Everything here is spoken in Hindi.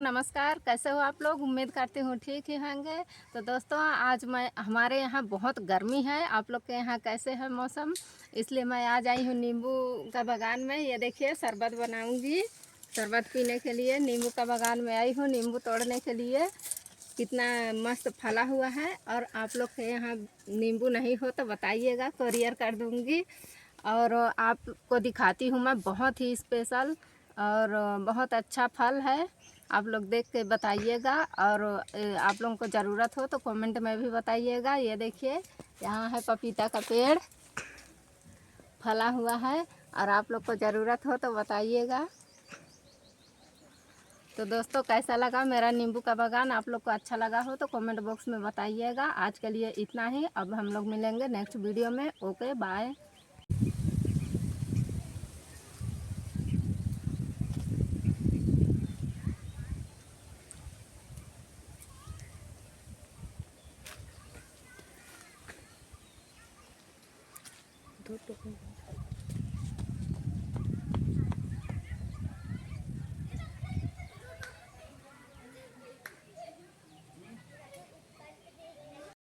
नमस्कार, कैसे हो आप लोग? उम्मीद करती हूँ ठीक ही होंगे। तो दोस्तों आज मैं हमारे यहाँ बहुत गर्मी है। आप लोग के यहाँ कैसे है मौसम? इसलिए मैं आज आई हूँ नींबू का बागान में। ये देखिए शरबत बनाऊँगी, शरबत पीने के लिए नींबू का बागान में आई हूँ नींबू तोड़ने के लिए। कितना मस्त फला हुआ है। और आप लोग के यहाँ नींबू नहीं हो तो बताइएगा, कोरियर कर दूँगी। और आपको दिखाती हूँ मैं, बहुत ही स्पेशल और बहुत अच्छा फल है। आप लोग देख के बताइएगा। और आप लोगों को ज़रूरत हो तो कमेंट में भी बताइएगा। ये देखिए यहाँ है पपीता का पेड़ फला हुआ है, और आप लोग को ज़रूरत हो तो बताइएगा। तो दोस्तों कैसा लगा मेरा नींबू का बागान? आप लोग को अच्छा लगा हो तो कमेंट बॉक्स में बताइएगा। आज के लिए इतना ही, अब हम लोग मिलेंगे नेक्स्ट वीडियो में। Okay bye. धूप